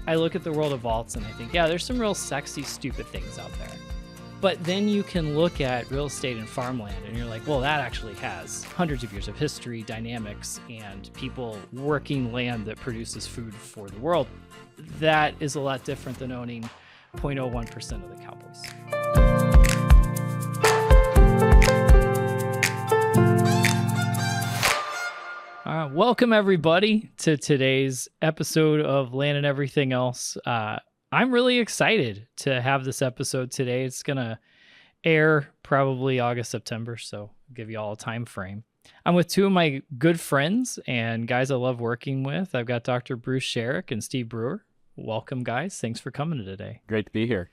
I look at the world of alts and I think, yeah, there's some real sexy, stupid things out there. But then you can look at real estate and farmland and you're like, well, that actually has hundreds of years of history, dynamics, and people working land that produces food for the world. That is a lot different than owning 0.01% of the Cowboys. Welcome everybody to today's episode of Land and Everything Else. I'm really excited to have this episode today. It's going to air probably August, September, so I'll give you all a time frame. I'm with two of my good friends and guys I love working with. I've got Dr. Bruce Sherrick and Steve Bruere. Welcome, guys. Thanks for coming today. Great to be here.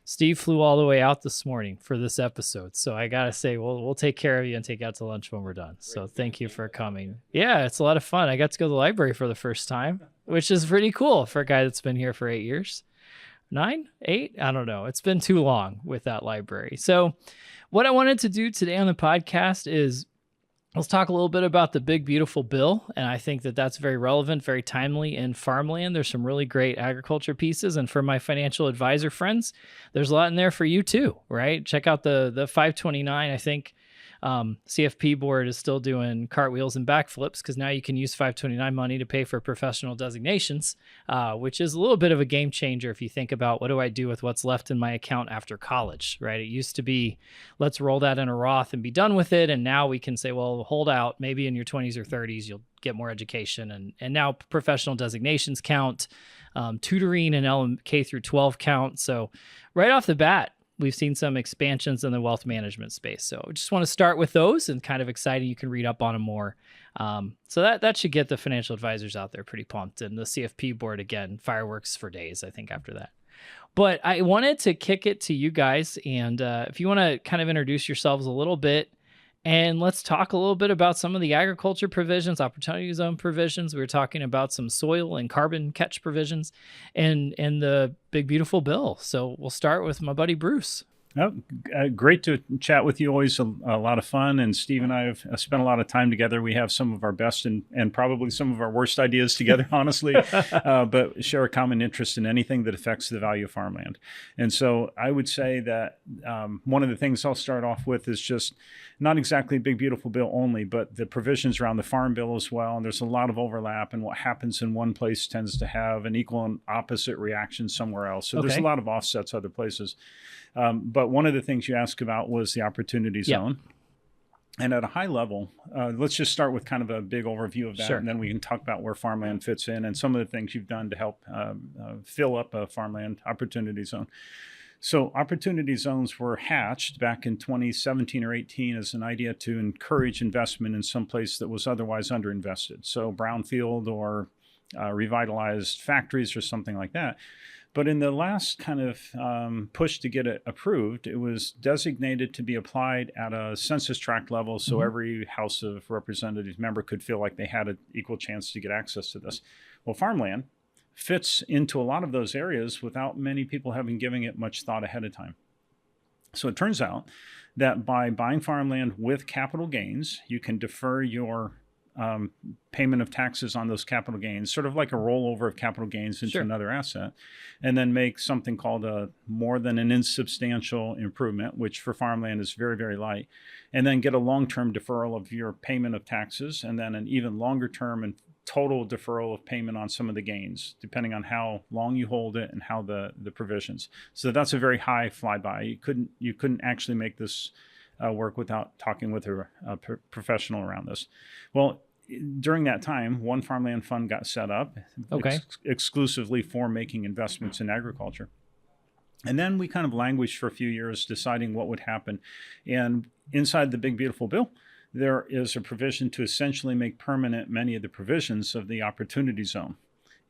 Steve flew all the way out this morning for this episode, so I got to say, we'll take care of you and take you out to lunch when we're done. So thank you for coming. Yeah, it's a lot of fun. I got to go to the library for the first time, which is pretty cool for a guy that's been here for 8 years. 9, 8, I don't know. It's been too long with that library. So what I wanted to do today on the podcast is let's talk a little bit about the big, beautiful bill. And I think that that's very relevant, very timely in farmland. There's some really great agriculture pieces. And for my financial advisor friends, there's a lot in there for you too, right? Check out the 529. I think CFP board is still doing cartwheels and backflips because now you can use 529 money to pay for professional designations, which is a little bit of a game changer if you think about what do I do with what's left in my account after college, right? It used to be, let's roll that in a Roth and be done with it. And now we can say, well, hold out. Maybe in your 20s or 30s, you'll get more education. And now professional designations count, tutoring and K through 12 count. So right off the bat, we've seen some expansions in the wealth management space. So I just want to start with those and kind of excited. You can read up on them more. So that should get the financial advisors out there pretty pumped. And the CFP board, again, fireworks for days, I think, after that. But I wanted to kick it to you guys. And if you want to kind of introduce yourselves a little bit, and let's talk a little bit about some of the agriculture provisions, opportunity zone provisions. We were talking about some soil and carbon catch provisions and the big, beautiful bill. So we'll start with my buddy, Bruce. Oh, great to chat with you. Always a lot of fun. And Steve and I have spent a lot of time together. We have some of our best and probably some of our worst ideas together, honestly, but share a common interest in anything that affects the value of farmland. And so I would say that one of the things I'll start off with is just not exactly Big Beautiful Bill only, but the provisions around the Farm Bill as well. And there's a lot of overlap, and what happens in one place tends to have an equal and opposite reaction somewhere else. So there's a lot of offsets other places. But one of the things you asked about was the opportunity zone. And at a high level, let's just start with kind of a big overview of that. Sure. And then we can talk about where farmland fits in and some of the things you've done to help fill up a farmland opportunity zone. So opportunity zones were hatched back in 2017 or 18 as an idea to encourage investment in some place that was otherwise underinvested. So brownfield or revitalized factories or something like that. But in the last kind of push to get it approved, it was designated to be applied at a census tract level. So every House of Representatives member could feel like they had an equal chance to get access to this. Well, farmland fits into a lot of those areas without many people having given it much thought ahead of time. So it turns out that by buying farmland with capital gains, you can defer your payment of taxes on those capital gains, sort of like a rollover of capital gains into another asset, and then make something called a more than an insubstantial improvement, which for farmland is very, very light, and then get a long-term deferral of your payment of taxes, and then an even longer term and total deferral of payment on some of the gains, depending on how long you hold it and how the provisions. So that's a very high flyby. You couldn't actually make this work without talking with a professional around this. Well, during that time, one farmland fund got set up exclusively for making investments in agriculture. And then we kind of languished for a few years deciding what would happen. And inside the Big Beautiful Bill, there is a provision to essentially make permanent many of the provisions of the opportunity zone.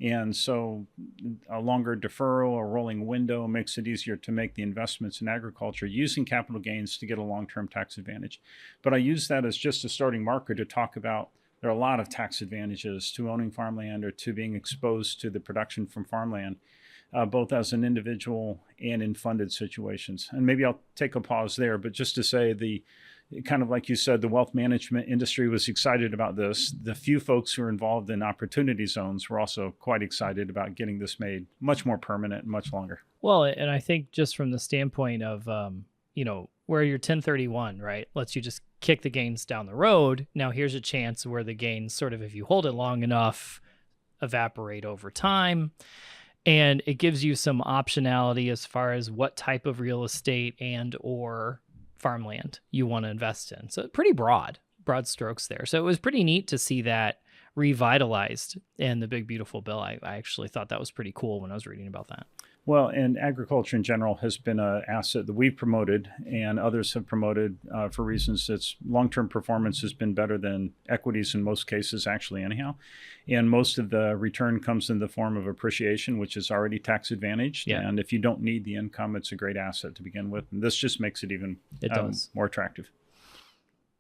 And so a longer deferral or rolling window makes it easier to make the investments in agriculture using capital gains to get a long-term tax advantage. But I use that as just a starting marker to talk about there are a lot of tax advantages to owning farmland or to being exposed to the production from farmland, both as an individual and in funded situations. And maybe I'll take a pause there, but just to say kind of like you said, the wealth management industry was excited about this. The few folks who are involved in opportunity zones were also quite excited about getting this made much more permanent and much longer. Well, and I think just from the standpoint of, where your 1031, right, lets you just kick the gains down the road. Now here's a chance where the gains sort of, if you hold it long enough, evaporate over time. And it gives you some optionality as far as what type of real estate and or farmland you want to invest in. So pretty broad strokes there. So it was pretty neat to see that revitalized in the Big Beautiful Bill. I actually thought that was pretty cool when I was reading about that. Well, and agriculture in general has been an asset that we've promoted and others have promoted for reasons its long-term performance has been better than equities in most cases, actually, anyhow. And most of the return comes in the form of appreciation, which is already tax advantaged. Yeah. And if you don't need the income, it's a great asset to begin with. And this just makes it even more attractive.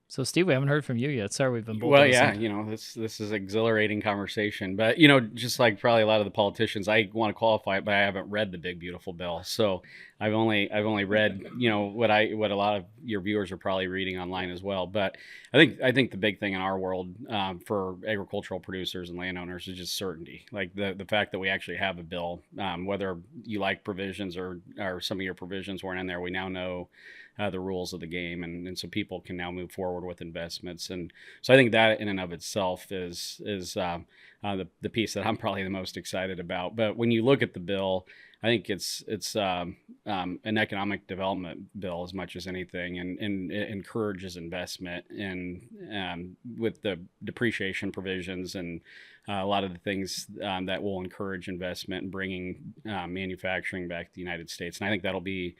So, Steve, we haven't heard from you yet. Sorry, we've been bulldozing. Well, yeah, this is exhilarating conversation. But, just like probably a lot of the politicians, I want to qualify it, but I haven't read the Big Beautiful Bill. So I've only read, what a lot of your viewers are probably reading online as well. But I think the big thing in our world for agricultural producers and landowners is just certainty. Like the fact that we actually have a bill, whether you like provisions or some of your provisions weren't in there, we now know the rules of the game, and so people can now move forward with investments. And so I think that in and of itself is the piece that I'm probably the most excited about. But when you look at the bill, I think it's an economic development bill as much as anything, and it encourages investment and with the depreciation provisions and a lot of the things that will encourage investment and bringing manufacturing back to the United States. And I think that'll be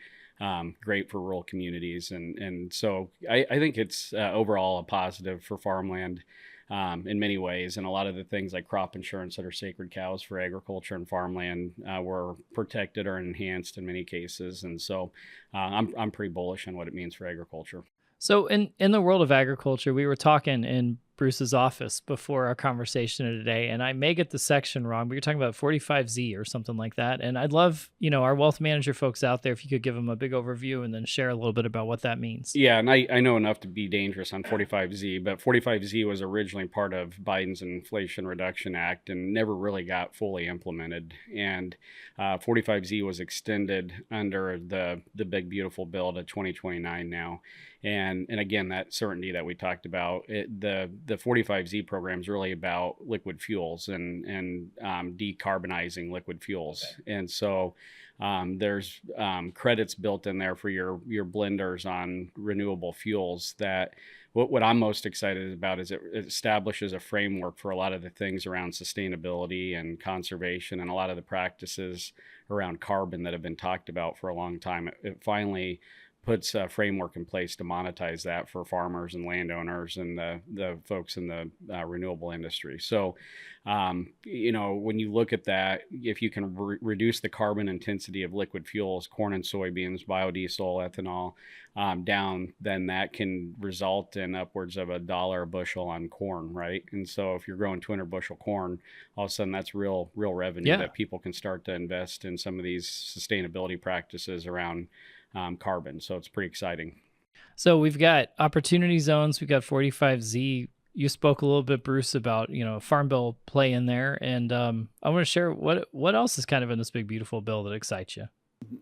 great for rural communities. And so I think it's overall a positive for farmland in many ways. And a lot of the things like crop insurance that are sacred cows for agriculture and farmland were protected or enhanced in many cases. And so I'm pretty bullish on what it means for agriculture. So in the world of agriculture, we were talking in Bruce's office before our conversation today, and I may get the section wrong, but you're talking about 45Z or something like that. And I'd love, our wealth manager folks out there, if you could give them a big overview and then share a little bit about what that means. Yeah, and I know enough to be dangerous on 45Z, but 45Z was originally part of Biden's Inflation Reduction Act and never really got fully implemented. And 45Z was extended under the Big Beautiful Bill to 2029 now. And again, that certainty that we talked about, the 45Z program is really about liquid fuels and decarbonizing liquid fuels. And so there's credits built in there for your blenders on renewable fuels that what I'm most excited about is it establishes a framework for a lot of the things around sustainability and conservation and a lot of the practices around carbon that have been talked about for a long time. It finally puts a framework in place to monetize that for farmers and landowners and the folks in the renewable industry. So, when you look at that, if you can reduce the carbon intensity of liquid fuels, corn and soybeans, biodiesel, ethanol, down, then that can result in upwards of $1 a bushel on corn, right? And so if you're growing 200 bushel corn, all of a sudden that's real revenue that people can start to invest in some of these sustainability practices around carbon. So it's pretty exciting. So we've got opportunity zones. We've got 45Z. You spoke a little bit, Bruce, about, Farm Bill play in there. And I want to share what else is kind of in this Big Beautiful Bill that excites you?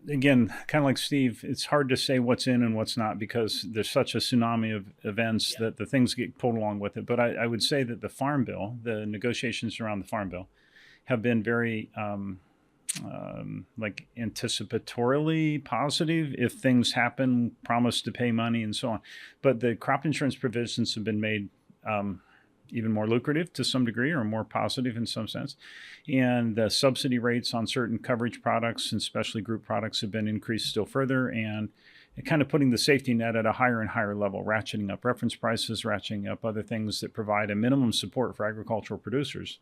Again, kind of like Steve, it's hard to say what's in and what's not because there's such a tsunami of events that the things get pulled along with it. But I would say that the Farm Bill, the negotiations around the Farm Bill have been very anticipatorily positive. If things happen, promise to pay money and so on. But the crop insurance provisions have been made even more lucrative to some degree, or more positive in some sense. And the subsidy rates on certain coverage products and especially group products have been increased still further, and kind of putting the safety net at a higher and higher level, ratcheting up reference prices, ratcheting up other things that provide a minimum support for agricultural producers.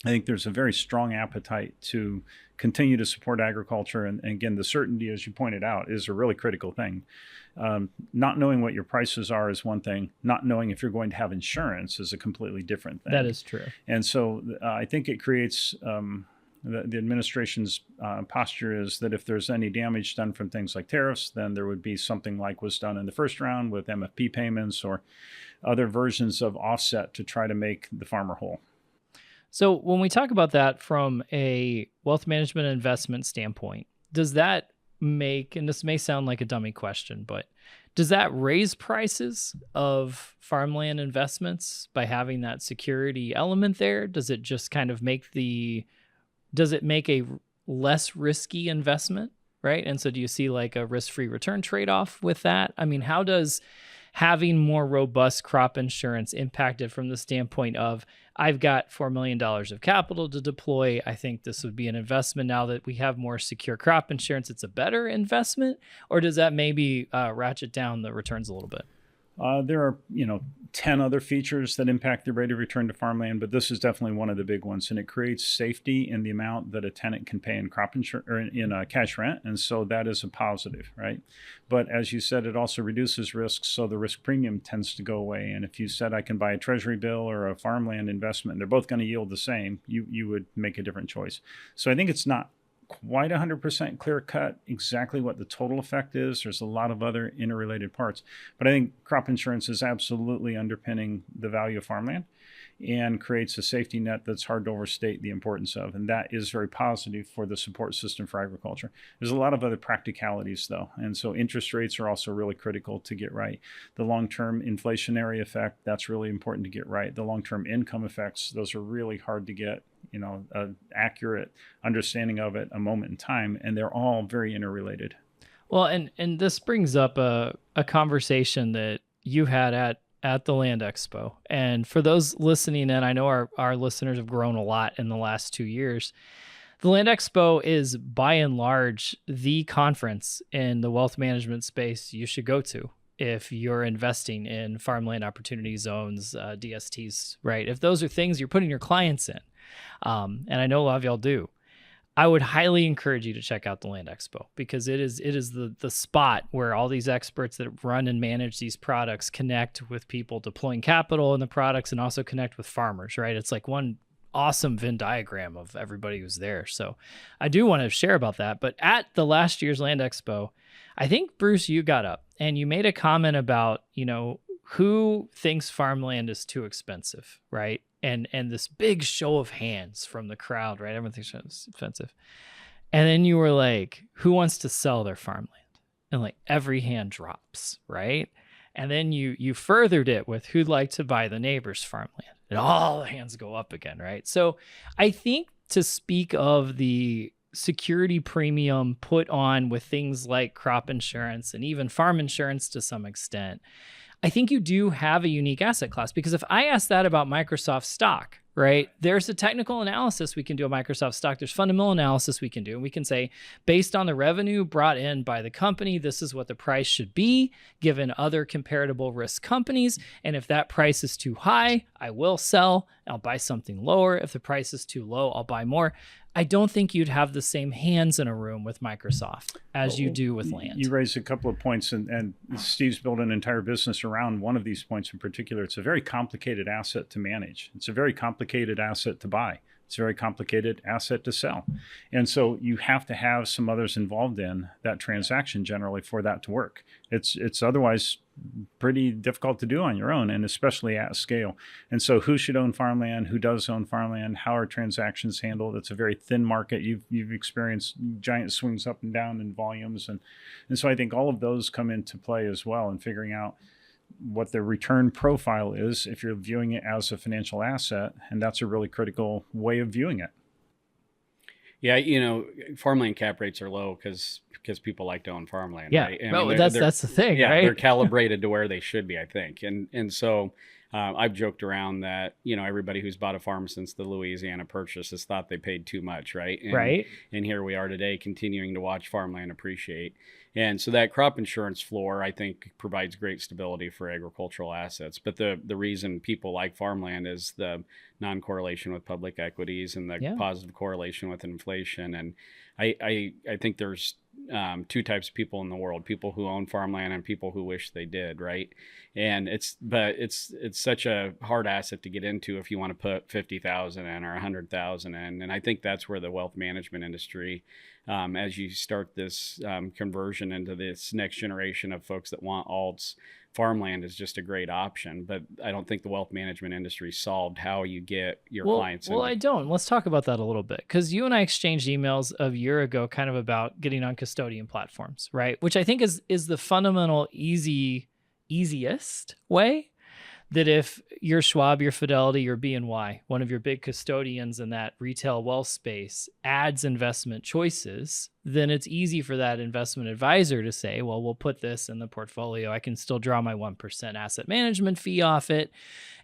I think there's a very strong appetite to continue to support agriculture. And again, the certainty, as you pointed out, is a really critical thing. Not knowing what your prices are is one thing. Not knowing if you're going to have insurance is a completely different thing. That is true. And so I think it creates The administration's posture is that if there's any damage done from things like tariffs, then there would be something like was done in the first round with MFP payments or other versions of offset to try to make the farmer whole. So when we talk about that from a wealth management investment standpoint, does that make, and this may sound like a dummy question, but does that raise prices of farmland investments by having that security element there? Does it just kind of make does it make a less risky investment, right? And so do you see like a risk-free return trade-off with that? I mean, how does having more robust crop insurance impact it from the standpoint of, I've got $4 million of capital to deploy. I think this would be an investment now that we have more secure crop insurance. It's a better investment, or does that maybe ratchet down the returns a little bit? There are, 10 other features that impact the rate of return to farmland, but this is definitely one of the big ones, and it creates safety in the amount that a tenant can pay in crop insurance or in cash rent, and so that is a positive, right? But as you said, it also reduces risks, so the risk premium tends to go away. And if you said I can buy a treasury bill or a farmland investment, they're both going to yield the same, you would make a different choice. So I think it's not quite 100% clear cut exactly what the total effect is. There's a lot of other interrelated parts, but I think crop insurance is absolutely underpinning the value of farmland and creates a safety net that's hard to overstate the importance of, and that is very positive for the support system for agriculture. There's a lot of other practicalities though, and so interest rates are also really critical to get right. The long-term inflationary effect, that's really important to get right. The long-term income effects, those are really hard to get an accurate understanding of at a moment in time, and they're all very interrelated. Well, and this brings up a conversation that you had at the Land Expo. And for those listening in, I know our listeners have grown a lot in the last 2 years. The Land Expo is by and large the conference in the wealth management space you should go to if you're investing in farmland opportunity zones, DSTs, right? If those are things you're putting your clients in, and I know a lot of y'all do, I would highly encourage you to check out the Land Expo, because it is the spot where all these experts that run and manage these products connect with people deploying capital in the products and also connect with farmers, right? It's like one awesome Venn diagram of everybody who's there. So I do want to share about that. But at the last year's Land Expo, I think, Bruce, you got up and you made a comment about, who thinks farmland is too expensive, right? And this big show of hands from the crowd, right? Everyone thinks it's expensive. And then you were like, who wants to sell their farmland? And like every hand drops, right? And then you furthered it with who'd like to buy the neighbor's farmland. And all the hands go up again, right? So I think to speak of the security premium put on with things like crop insurance and even farm insurance to some extent, I think you do have a unique asset class, because if I ask that about Microsoft stock, right, there's a technical analysis we can do of Microsoft stock. There's fundamental analysis we can do. And we can say, based on the revenue brought in by the company, this is what the price should be given other comparable risk companies. And if that price is too high, I will sell. I'll buy something lower. If the price is too low, I'll buy more. I don't think you'd have the same hands in a room with Microsoft as you do with land. You raised a couple of points, and Steve's built an entire business around one of these points in particular. It's a very complicated asset to manage. It's a very complicated asset to buy. It's a very complicated asset to sell. And so you have to have some others involved in that transaction generally for that to work. It's otherwise pretty difficult to do on your own, and especially at scale. And so who should own farmland? Who does own farmland? How are transactions handled? It's a very thin market. You've experienced giant swings up and down in volumes. And so I think all of those come into play as well in figuring out what the return profile is if you're viewing it as a financial asset, and that's a really critical way of viewing it. Yeah, farmland cap rates are low because people like to own farmland. Yeah, right? That's the thing, yeah, right? They're calibrated to where they should be, I think, and so I've joked around that everybody who's bought a farm since the Louisiana Purchase has thought they paid too much, right? And here we are today, continuing to watch farmland appreciate. And so that crop insurance floor, I think, provides great stability for agricultural assets. But the reason people like farmland is the non-correlation with public equities and the positive correlation with inflation. And I think there's two types of people in the world: people who own farmland and people who wish they did, right? And it's such a hard asset to get into if you want to put 50,000 in or 100,000 in. And I think that's where the wealth management industry, as you start this conversion into this next generation of folks that want alts, farmland is just a great option. But I don't think the wealth management industry solved how you get your clients. Well, I don't. Let's talk about that a little bit, because you and I exchanged emails a year ago kind of about getting on custodian platforms, right? Which I think is the fundamental easiest way. That if you're Schwab, your Fidelity, your BNY, one of your big custodians in that retail wealth space adds investment choices, then it's easy for that investment advisor to say, well, we'll put this in the portfolio. I can still draw my 1% asset management fee off it.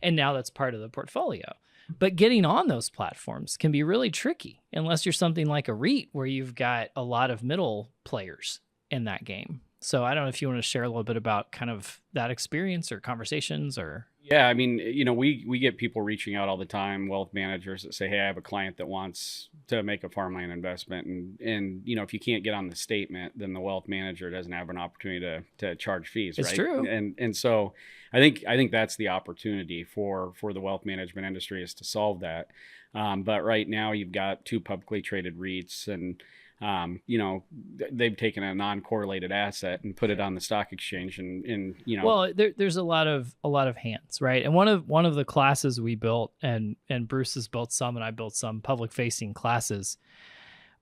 And now that's part of the portfolio. But getting on those platforms can be really tricky unless you're something like a REIT where you've got a lot of middle players in that game. So I don't know if you want to share a little bit about kind of that experience or conversations or... Yeah, I mean, we get people reaching out all the time, wealth managers that say, hey, I have a client that wants to make a farmland investment. And if you can't get on the statement, then the wealth manager doesn't have an opportunity to charge fees, right? It's true. And so I think that's the opportunity for the wealth management industry, is to solve that. But right now you've got two publicly traded REITs, and they've taken a non-correlated asset and put it on the stock exchange, and Well, there's a lot of hands, right? And one of the classes we built, and Bruce has built some, and I built some public facing classes.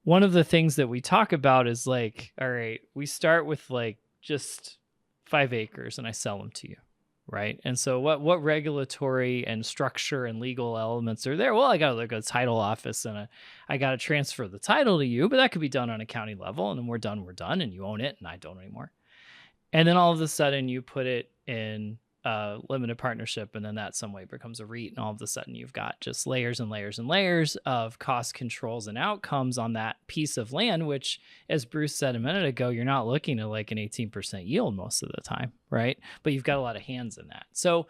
One of the things that we talk about is like, all right, we start with like just 5 acres and I sell them to you. Right. And so what regulatory and structure and legal elements are there? Well, I got to look at a title office and I got to transfer the title to you, but that could be done on a county level, and then we're done, and you own it and I don't anymore. And then all of a sudden you put it in a limited partnership, and then that some way becomes a REIT. And all of a sudden you've got just layers and layers and layers of cost controls and outcomes on that piece of land, which, as Bruce said a minute ago, you're not looking at like an 18% yield most of the time, right? But you've got a lot of hands in that. So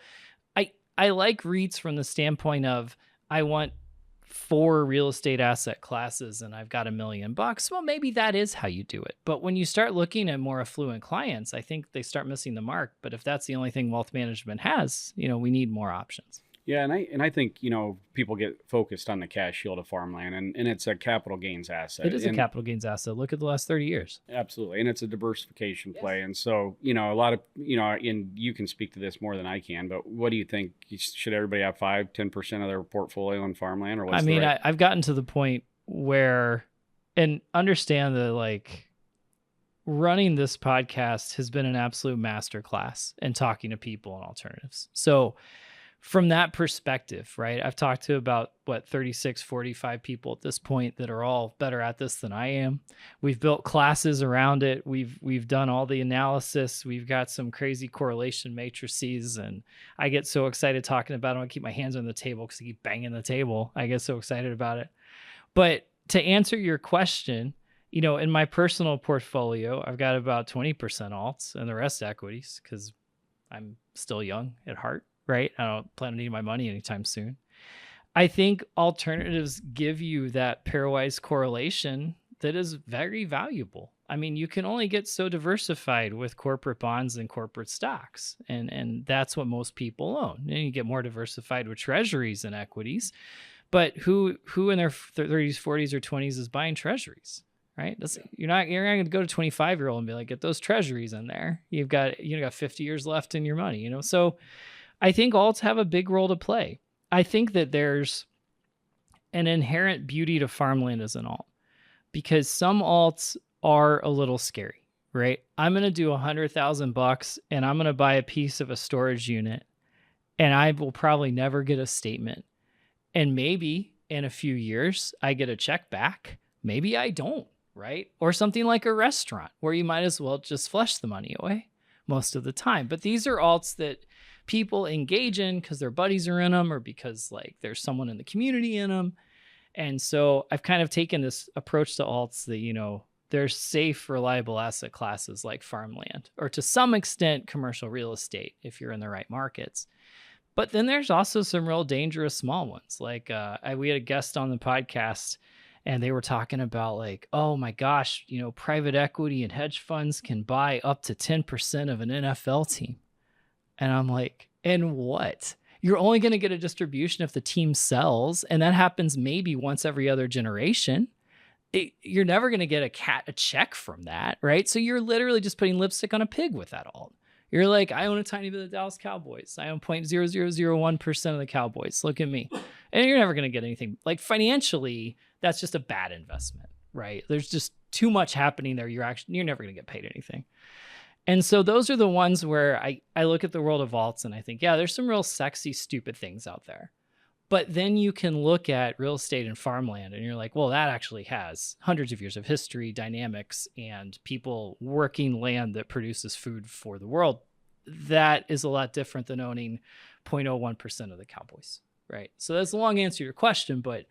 I like REITs from the standpoint of, I want 4 real estate asset classes and I've got $1 million. Well, maybe that is how you do it. But when you start looking at more affluent clients, I think they start missing the mark. But if that's the only thing wealth management has, we need more options. Yeah, and I think people get focused on the cash yield of farmland, and it's a capital gains asset. It is a capital gains asset. Look at the last 30 years. Absolutely, and it's a diversification play. And so a lot of and you can speak to this more than I can, but what do you think? Should everybody have 5-10% of their portfolio in farmland, or what's I've gotten to the point where, and understand that like running this podcast has been an absolute masterclass in talking to people and alternatives. So from that perspective, right, I've talked to about 36, 45 people at this point that are all better at this than I am. We've built classes around it. We've done all the analysis. We've got some crazy correlation matrices, and I get so excited talking about it. I keep my hands on the table because I keep banging the table. I get so excited about it. But to answer your question, in my personal portfolio, I've got about 20% alts and the rest equities, because I'm still young at heart. Right? I don't plan on needing my money anytime soon. I think alternatives give you that pairwise correlation that is very valuable. I mean, you can only get so diversified with corporate bonds and corporate stocks. And that's what most people own. And you get more diversified with treasuries and equities. But who in their 30s, 40s, or 20s is buying treasuries? Right? You're not going to go to 25-year-old and be like, get those treasuries in there. You've got 50 years left in your money, So I think alts have a big role to play. I think that there's an inherent beauty to farmland as an alt, because some alts are a little scary, right? I'm going to do $100,000 and I'm going to buy a piece of a storage unit, and I will probably never get a statement. And maybe in a few years I get a check back. Maybe I don't, right? Or something like a restaurant where you might as well just flush the money away most of the time. But these are alts that people engage in because their buddies are in them, or because like there's someone in the community in them. And so I've kind of taken this approach to alts that, they're safe, reliable asset classes like farmland, or to some extent commercial real estate if you're in the right markets. But then there's also some real dangerous small ones. Like we had a guest on the podcast, and they were talking about like, oh my gosh, private equity and hedge funds can buy up to 10% of an NFL team. And I'm like, and what? You're only going to get a distribution if the team sells, and that happens maybe once every other generation. You're never going to get a check from that, right? So you're literally just putting lipstick on a pig with that alt. You're like, I own a tiny bit of the Dallas Cowboys. I own 0.0001% of the Cowboys. Look at me. And you're never going to get anything. Like financially, that's just a bad investment, right? There's just too much happening there. You're never going to get paid anything. And so those are the ones where I look at the world of alts and I think, yeah, there's some real sexy, stupid things out there. But then you can look at real estate and farmland and you're like, well, that actually has hundreds of years of history, dynamics, and people working land that produces food for the world. That is a lot different than owning 0.01% of the Cowboys, right? So that's a long answer to your question, but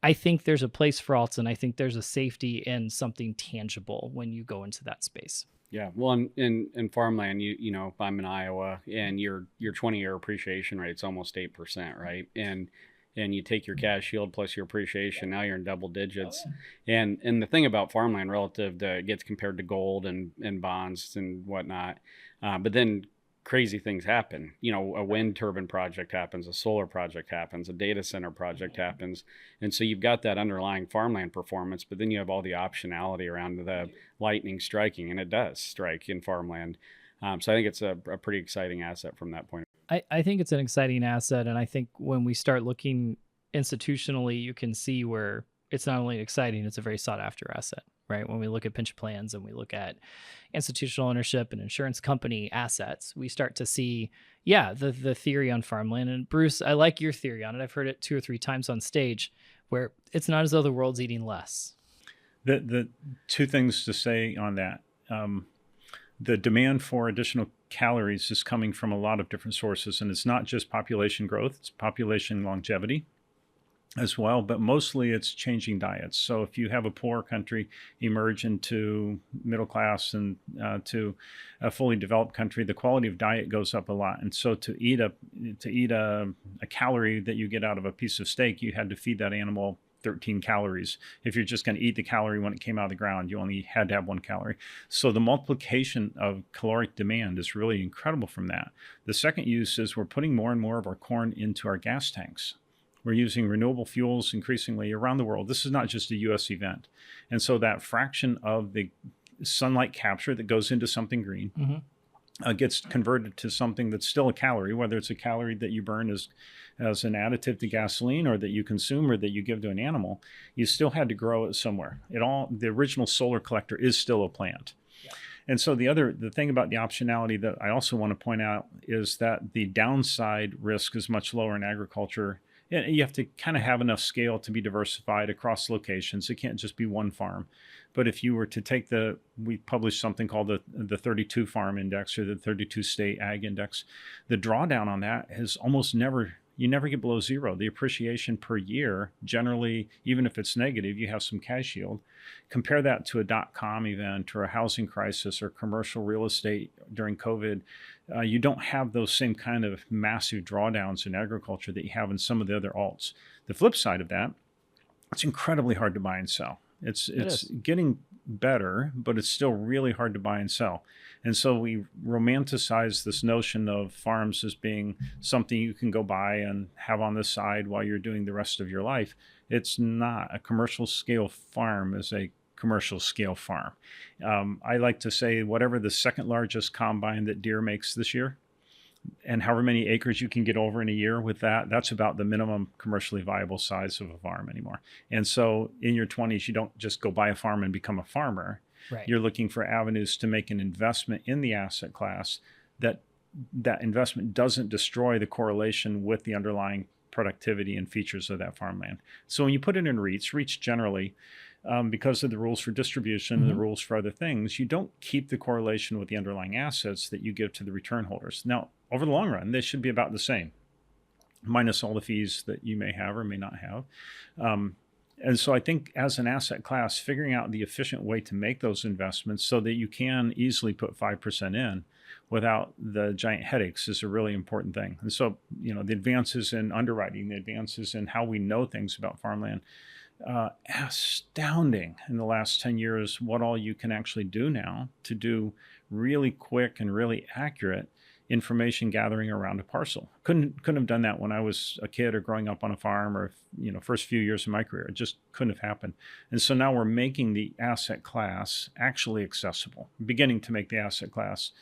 I think there's a place for alts, and I think there's a safety in something tangible when you go into that space. Yeah, well, in farmland, you know, if I'm in Iowa and your 20-year appreciation rate's almost 8%, right? And you take your cash yield plus your appreciation, now you're in double digits. Oh, yeah. And the thing about farmland relative to it gets compared to gold and bonds and whatnot, but then crazy things happen. You know, a wind turbine project happens, a solar project happens, a data center project happens. And so you've got that underlying farmland performance, but then you have all the optionality around the lightning striking, and it does strike in farmland. So I think it's a pretty exciting asset from that point. I think it's an exciting asset. And I think when we start looking institutionally, you can see where it's not only exciting, it's a very sought after asset, right? When we look at pension plans and we look at institutional ownership and insurance company assets, we start to see, the theory on farmland. And Bruce, I like your theory on it. I've heard it 2 or 3 times on stage, where it's not as though the world's eating less. The 2 things to say on that. The demand for additional calories is coming from a lot of different sources, and it's not just population growth, it's population longevity as well, but mostly it's changing diets. So if you have a poor country emerge into middle class and to a fully developed country, the quality of diet goes up a lot. And so to eat a calorie that you get out of a piece of steak, you had to feed that animal 13 calories. If you're just going to eat the calorie when it came out of the ground, you only had to have 1 calorie. So the multiplication of caloric demand is really incredible from that. The second use is we're putting more and more of our corn into our gas tanks. We're using renewable fuels increasingly around the world. This is not just a U.S. event. And so that fraction of the sunlight capture that goes into something green gets converted to something that's still a calorie, whether it's a calorie that you burn as an additive to gasoline or that you consume or that you give to an animal. You still had to grow it somewhere. The original solar collector is still a plant. Yeah. And so the thing about the optionality that I also want to point out is that the downside risk is much lower in agriculture. You have to kind of have enough scale to be diversified across locations. It can't just be one farm. But if you were to take we published something called the 32 farm index or the 32 state ag index. The drawdown on that is almost you never get below 0. The appreciation per year, generally, even if it's negative, you have some cash yield. Compare that to a .com event or a housing crisis or commercial real estate during COVID. You don't have those same kind of massive drawdowns in agriculture that you have in some of the other alts. The flip side of that, it's incredibly hard to buy and sell. It's getting better, but it's still really hard to buy and sell. And so we romanticize this notion of farms as being something you can go buy and have on the side while you're doing the rest of your life. It's not. A commercial scale farm is a commercial scale farm. I like to say whatever the second largest combine that Deere makes this year, and however many acres you can get over in a year with that's about the minimum commercially viable size of a farm anymore. And so in your 20s, you don't just go buy a farm and become a farmer. Right. You're looking for avenues to make an investment in the asset class that investment doesn't destroy the correlation with the underlying productivity and features of that farmland. So when you put it in REITs generally, because of the rules for distribution and the rules for other things, you don't keep the correlation with the underlying assets that you give to the return holders. Now, over the long run, they should be about the same, minus all the fees that you may have or may not have. And so I think as an asset class, figuring out the efficient way to make those investments so that you can easily put 5% in without the giant headaches is a really important thing. And so, the advances in underwriting, the advances in how we know things about farmland, astounding in the last 10 years what all you can actually do now to do really quick and really accurate information gathering around a parcel. Couldn't have done that when I was a kid or growing up on a farm, or first few years of my career. It just couldn't have happened. And so now we're making the asset class actually accessible, beginning to make the asset class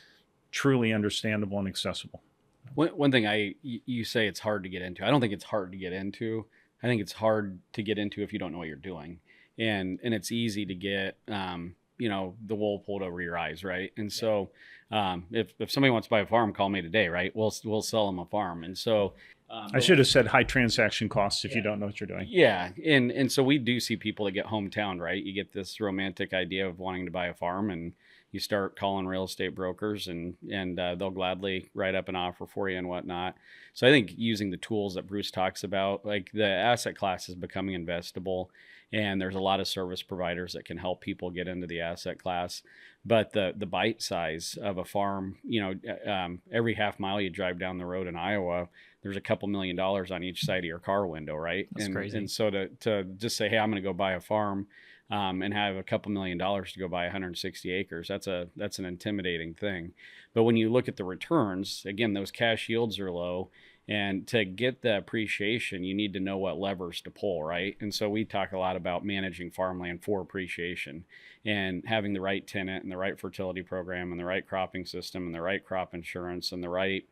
truly understandable and accessible. One thing you say it's hard to get into. I don't think it's hard to get into. I think it's hard to get into if you don't know what you're doing, and it's easy to get the wool pulled over your eyes, right? And so if somebody wants to buy a farm, call me today, right? We'll sell them a farm. And so I should have said high transaction costs if you don't know what you're doing. Yeah, and so we do see people that get hometown, right? You get this romantic idea of wanting to buy a farm, and you start calling real estate brokers, and they'll gladly write up an offer for you and whatnot. So I think using the tools that Bruce talks about, like the asset class is becoming investable, and there's a lot of service providers that can help people get into the asset class. But the bite size of a farm, every half mile you drive down the road in Iowa, there's a couple $1 million on each side of your car window, right? That's crazy. And so to just say, hey, I'm going to go buy a farm, and have a couple $1 million to go buy 160 acres, that's an intimidating thing. But when you look at the returns, again, those cash yields are low, and to get the appreciation, you need to know what levers to pull, right? And so we talk a lot about managing farmland for appreciation, and having the right tenant and the right fertility program and the right cropping system and the right crop insurance and the right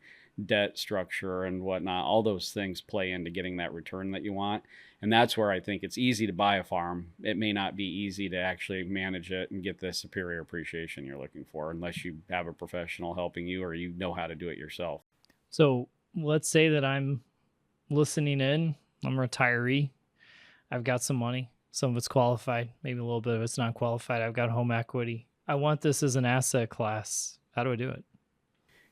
debt structure and whatnot. All those things play into getting that return that you want. And that's where I think it's easy to buy a farm. It may not be easy to actually manage it and get the superior appreciation you're looking for, unless you have a professional helping you or you know how to do it yourself. So let's say that I'm listening in, I'm a retiree, I've got some money, some of it's qualified, maybe a little bit of it's not qualified, I've got home equity. I want this as an asset class. How do I do it?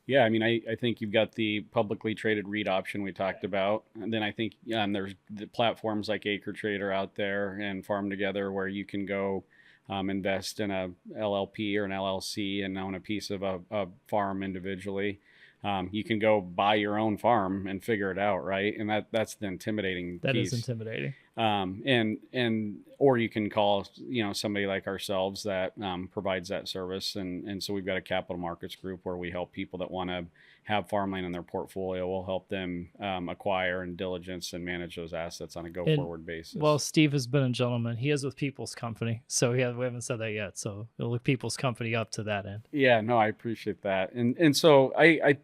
Yeah, I mean, I think you've got the publicly traded REIT option we talked about. And then I think there's the platforms like Acre Trader out there and Farm Together, where you can go invest in a LLP or an LLC and own a piece of a farm individually. You can go buy your own farm and figure it out, right? And that's the intimidating piece. That is intimidating. Or you can call somebody like ourselves that provides that service, and so we've got a capital markets group where we help people that want to have farmland in their portfolio. We'll help them acquire and diligence and manage those assets on a go-forward basis. Well, Steve has been a gentleman. He is with People's Company, so we haven't said that yet. So it'll look People's Company up to that end. Yeah, no, I appreciate that, and so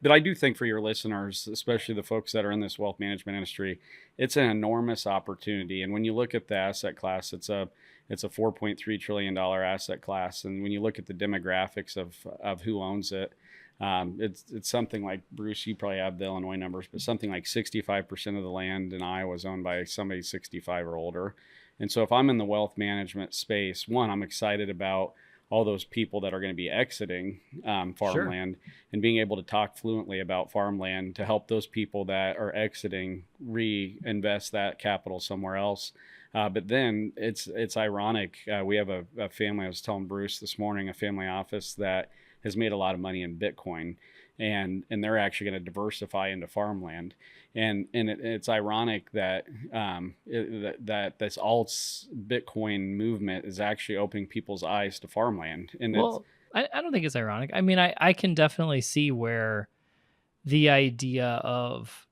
but I do think for your listeners, especially the folks that are in this wealth management industry, it's an enormous opportunity. And when you look at the asset class, it's a $4.3 trillion asset class, and when you look at the demographics of who owns it. It's something like, Bruce, you probably have the Illinois numbers, but something like 65% of the land in Iowa is owned by somebody 65 or older. And so if I'm in the wealth management space, one, I'm excited about all those people that are going to be exiting farmland, sure, and being able to talk fluently about farmland to help those people that are exiting reinvest that capital somewhere else. But then it's ironic. We have a family, I was telling Bruce this morning, a family office that has made a lot of money in Bitcoin, and they're actually going to diversify into farmland. And it's ironic that that this alts Bitcoin movement is actually opening people's eyes to farmland. And well, I don't think it's ironic. I mean, I can definitely see where the idea of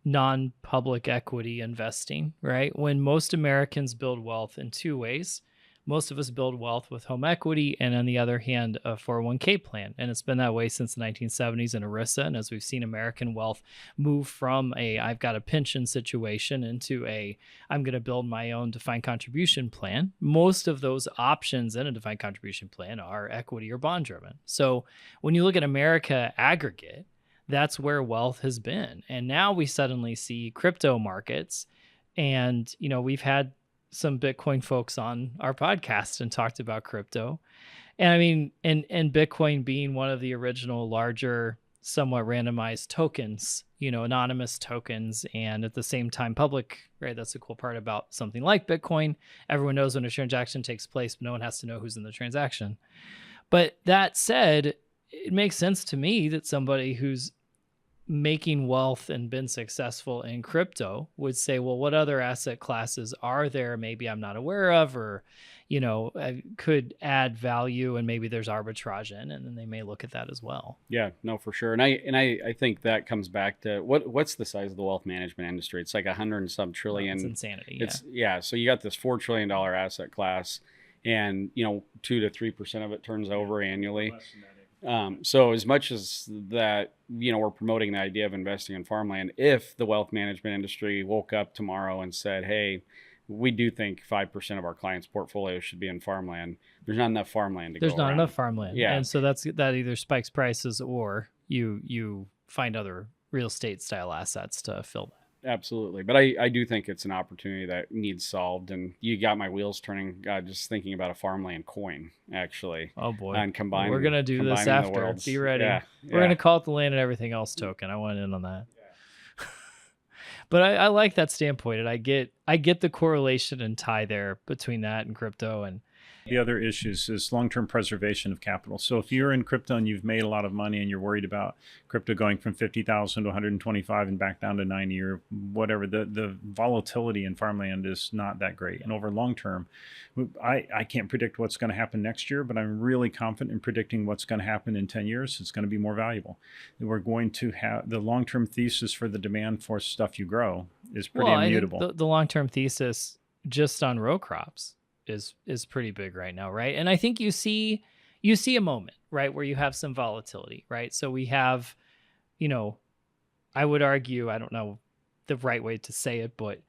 non-public equity investing, right? When most Americans build wealth in two ways. Most of us build wealth with home equity, and on the other hand, a 401k plan. And it's been that way since the 1970s in ERISA. And as we've seen American wealth move from I've got a pension situation into I'm going to build my own defined contribution plan, most of those options in a defined contribution plan are equity or bond driven. So when you look at America aggregate, that's where wealth has been. And now we suddenly see crypto markets, and we've had some Bitcoin folks on our podcast and talked about crypto. And I mean, and Bitcoin being one of the original larger, somewhat randomized tokens, anonymous tokens, and at the same time public, right? That's the cool part about something like Bitcoin. Everyone knows when a transaction takes place, but no one has to know who's in the transaction. But that said, it makes sense to me that somebody who's making wealth and been successful in crypto would say, well, what other asset classes are there maybe I'm not aware of, or, could add value, and maybe there's arbitrage in, and then they may look at that as well. Yeah, no, for sure. And I think that comes back to what's the size of the wealth management industry? It's like 100 and some trillion. It's insanity. Yeah. So you got this $4 trillion asset class, and 2 to 3% of it turns over annually. So as much as that, we're promoting the idea of investing in farmland, if the wealth management industry woke up tomorrow and said, hey, we do think 5% of our clients' portfolio should be in farmland, there's not enough farmland to go There's not around. enough farmland. Yeah. And so that either spikes prices, or you find other real estate style assets to fill that. Absolutely. But I do think it's an opportunity that needs solved. And you got my wheels turning just thinking about a farmland coin, actually. Oh, boy. And combining. We're going to do this after. Be ready. Yeah, We're going to call it the land and everything else token. I went in on that. Yeah. But I like that standpoint. And I get the correlation and tie there between that and crypto. And the other issues is long-term preservation of capital. So if you're in crypto and you've made a lot of money and you're worried about crypto going from 50,000 to 125 and back down to 90 or whatever, the volatility in farmland is not that great. And over long term, I can't predict what's going to happen next year, but I'm really confident in predicting what's going to happen in 10 years. It's going to be more valuable. We're going to have the long-term thesis for the demand for stuff you grow is pretty immutable. I think the long-term thesis just on row crops is pretty big right now, right? And I think you see a moment, right, where you have some volatility, right? So we have, I would argue, I don't know the right way to say it, but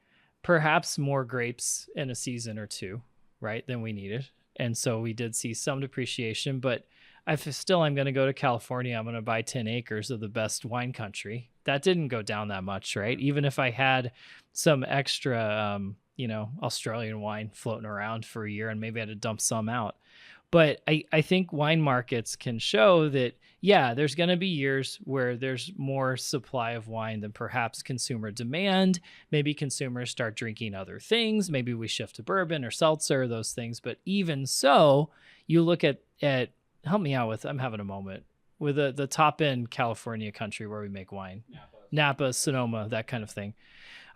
perhaps more grapes in a season or two, right, than we needed. And so we did see some depreciation, but I'm going to go to California. I'm going to buy 10 acres of the best wine country. That didn't go down that much, right? Even if I had some extra, Australian wine floating around for a year and maybe I had to dump some out. But I think wine markets can show that, yeah, there's going to be years where there's more supply of wine than perhaps consumer demand. Maybe consumers start drinking other things. Maybe we shift to bourbon or seltzer, those things. But even so, you look at help me out with, I'm having a moment, with the top end California country where we make wine. Napa, Sonoma, that kind of thing.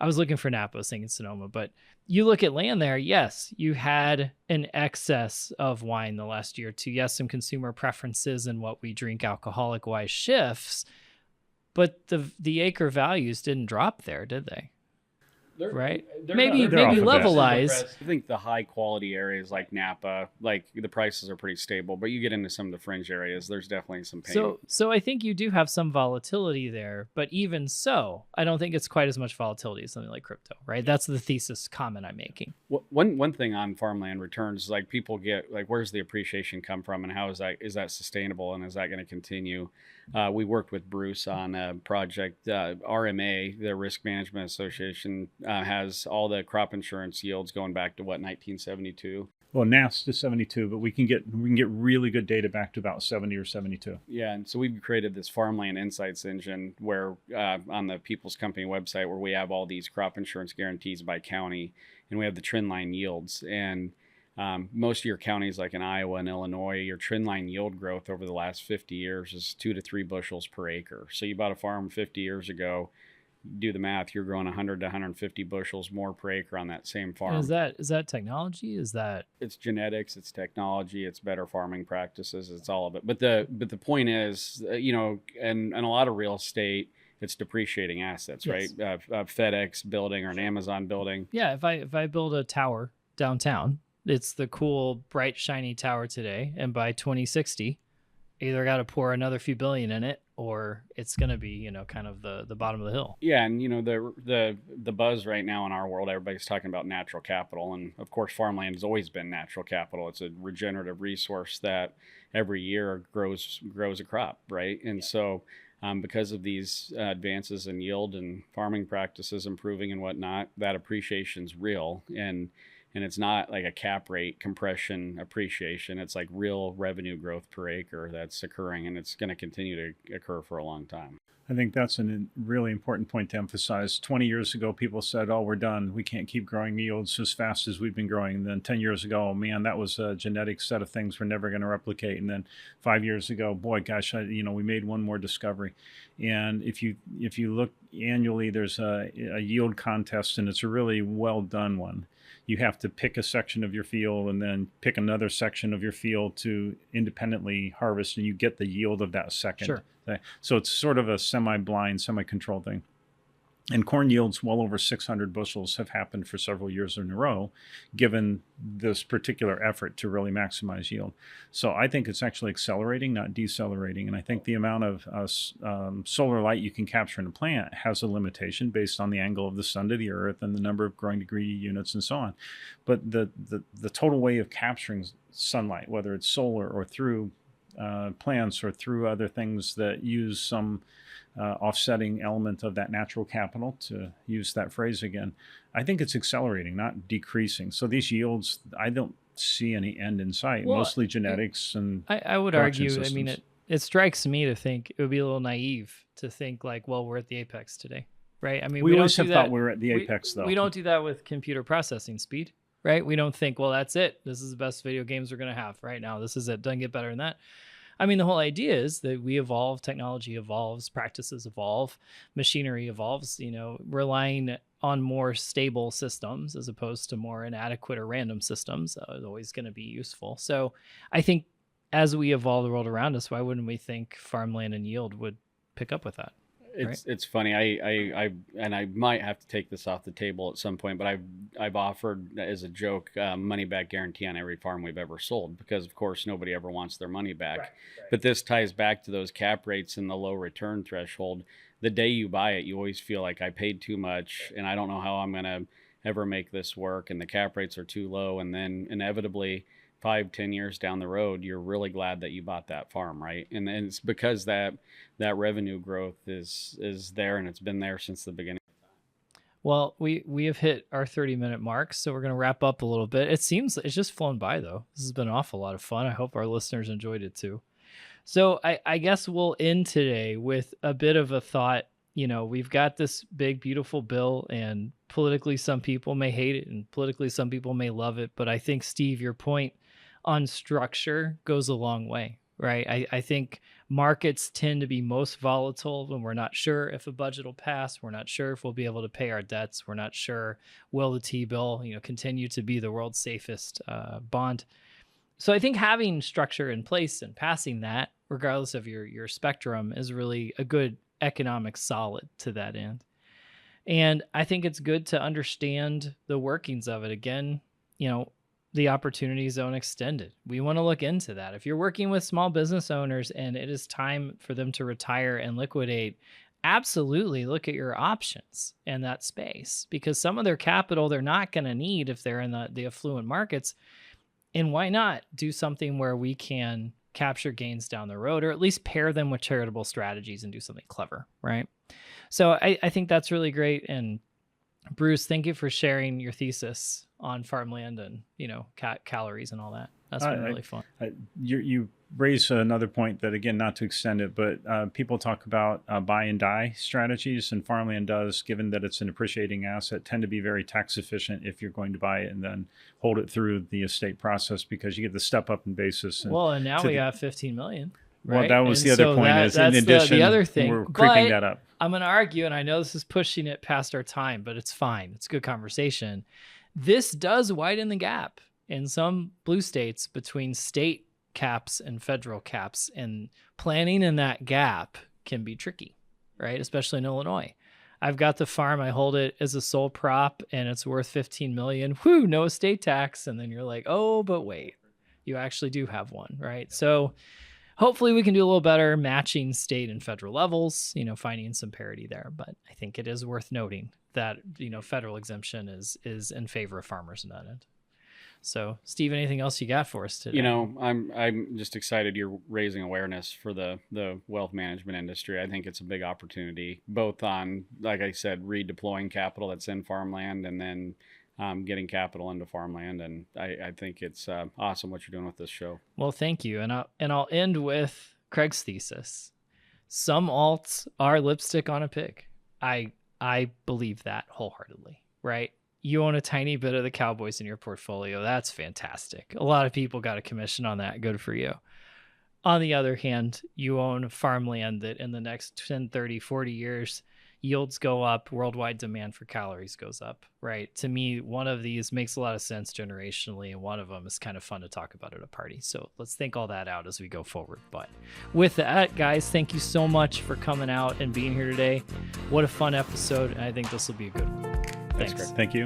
I was looking for Napa, I was thinking Sonoma, but you look at land there, yes, you had an excess of wine the last year or two. Yes, some consumer preferences and what we drink alcoholic-wise shifts, but the acre values didn't drop there, did they? Right? Maybe levelize. I think the high quality areas like Napa, like the prices are pretty stable, but you get into some of the fringe areas, there's definitely some pain. So I think you do have some volatility there, but even so, I don't think it's quite as much volatility as something like crypto, right? That's the thesis comment I'm making. One thing on farmland returns, like people get like, where's the appreciation come from, and how is that sustainable, and is that going to continue? We worked with Bruce on a project, RMA, the Risk Management Association, has all the crop insurance yields going back to 1972. Well, NAST is 72, but we can get really good data back to about 70 or 72. Yeah, and so we've created this Farmland Insights engine where on the People's Company website, where we have all these crop insurance guarantees by county, and we have the trend line yields. And most of your counties, like in Iowa and Illinois, your trend line yield growth over the last 50 years is 2 to 3 bushels per acre. So you bought a farm 50 years ago, do the math, you're growing 100 to 150 bushels more per acre on that same farm. And is that technology? It's genetics, it's technology, it's better farming practices, it's all of it. But the point is, and a lot of real estate, it's depreciating assets, yes. Right? FedEx building or an Amazon building. Yeah, if I build a tower downtown, it's the cool, bright, shiny tower today, and by 2060, either got to pour another few billion in it, or it's going to be, kind of the bottom of the hill. Yeah, and the buzz right now in our world, everybody's talking about natural capital, and of course, farmland has always been natural capital. It's a regenerative resource that every year grows a crop, right? And so, because of these advances in yield and farming practices improving and whatnot, that appreciation's real. And And it's not like a cap rate compression appreciation. It's like real revenue growth per acre that's occurring, and it's going to continue to occur for a long time. I think that's a really important point to emphasize. 20 years ago, people said, oh, we're done. We can't keep growing yields as fast as we've been growing. And then 10 years ago, oh, man, that was a genetic set of things we're never going to replicate. And then 5 years ago, boy, gosh, we made one more discovery. And if you look annually, there's a yield contest, and it's a really well done one. You have to pick a section of your field and then pick another section of your field to independently harvest, and you get the yield of that second. Sure. So it's sort of a semi-blind, semi-controlled thing. And corn yields well over 600 bushels have happened for several years in a row, given this particular effort to really maximize yield. So I think it's actually accelerating, not decelerating. And I think the amount of solar light you can capture in a plant has a limitation based on the angle of the sun to the earth and the number of growing degree units and so on. But the total way of capturing sunlight, whether it's solar or through plants or through other things that use some offsetting element of that natural capital, to use that phrase again, I think it's accelerating, not decreasing. So these yields, I don't see any end in sight, mostly genetics and I would argue, systems. I mean, it strikes me to think it would be a little naive to think like, well, we're at the apex today, right? I mean, we always have thought we're at the apex, though. We don't do that with computer processing speed, right? We don't think, well, that's it. This is the best video games we're going to have right now. This is it. Doesn't get better than that. I mean, the whole idea is that we evolve, technology evolves, practices evolve, machinery evolves, relying on more stable systems as opposed to more inadequate or random systems is always going to be useful. So I think as we evolve the world around us, why wouldn't we think farmland and yield would pick up with that? It's funny. I might have to take this off the table at some point, but I've offered as a joke money back guarantee on every farm we've ever sold, because of course nobody ever wants their money back. Right. But this ties back to those cap rates and the low return threshold. The day you buy it, you always feel like I paid too much and I don't know how I'm gonna ever make this work, and the cap rates are too low, and then inevitably 5-10 years down the road, you're really glad that you bought that farm, right? And it's because that revenue growth is there, and it's been there since the beginning. Well, we have hit our 30-minute mark, so we're going to wrap up a little bit. It seems it's just flown by, though. This has been an awful lot of fun. I hope our listeners enjoyed it too. So I guess we'll end today with a bit of a thought. We've got this big, beautiful bill, and politically some people may hate it, and politically some people may love it. But I think, Steve, your point on structure goes a long way, right? I think markets tend to be most volatile when we're not sure if a budget will pass. We're not sure if we'll be able to pay our debts. We're not sure, will the T-bill, continue to be the world's safest bond. So I think having structure in place and passing that, regardless of your spectrum, is really a good economic solid to that end. And I think it's good to understand the workings of it. Again, the opportunity zone extended. We want to look into that. If you're working with small business owners and it is time for them to retire and liquidate, absolutely look at your options in that space, because some of their capital they're not going to need if they're in the affluent markets. And why not do something where we can capture gains down the road, or at least pair them with charitable strategies and do something clever, right? So I think that's really great. And Bruce, thank you for sharing your thesis on farmland and, calories and all that. That's been really fun. You raise another point that, again, not to extend it, but people talk about buy and die strategies, and farmland does, given that it's an appreciating asset, tend to be very tax efficient if you're going to buy it and then hold it through the estate process, because you get the step up in basis. And now we got 15 million. Right? Well, that was the other point. That's in addition, the other thing. We're creeping that up. I'm going to argue, and I know this is pushing it past our time, but it's fine. It's good conversation. This does widen the gap in some blue states between state caps and federal caps, and planning in that gap can be tricky, right? Especially in Illinois. I've got the farm, I hold it as a sole prop, and it's worth 15 million. Whoo, no estate tax. And then you're like, oh, but wait, you actually do have one, right? So hopefully we can do a little better matching state and federal levels, finding some parity there. But I think it is worth noting that, federal exemption is in favor of farmers in that end. So, Steve, anything else you got for us today? I'm just excited you're raising awareness for the wealth management industry. I think it's a big opportunity, both on, like I said, redeploying capital that's in farmland, and then getting capital into farmland. And I think it's awesome what you're doing with this show. Well, thank you. And I'll end with Craig's thesis. Some alts are lipstick on a pig. I believe that wholeheartedly, right? You own a tiny bit of the Cowboys in your portfolio. That's fantastic. A lot of people got a commission on that. Good for you. On the other hand, you own farmland that in the next 10, 30, 40 years, yields go up, worldwide demand for calories goes up, right? To me, one of these makes a lot of sense generationally, and one of them is kind of fun to talk about at a party. So let's think all that out as we go forward. But with that, guys, thank you so much for coming out and being here today. What a fun episode, and I think this will be a good one. That's great. Thank you.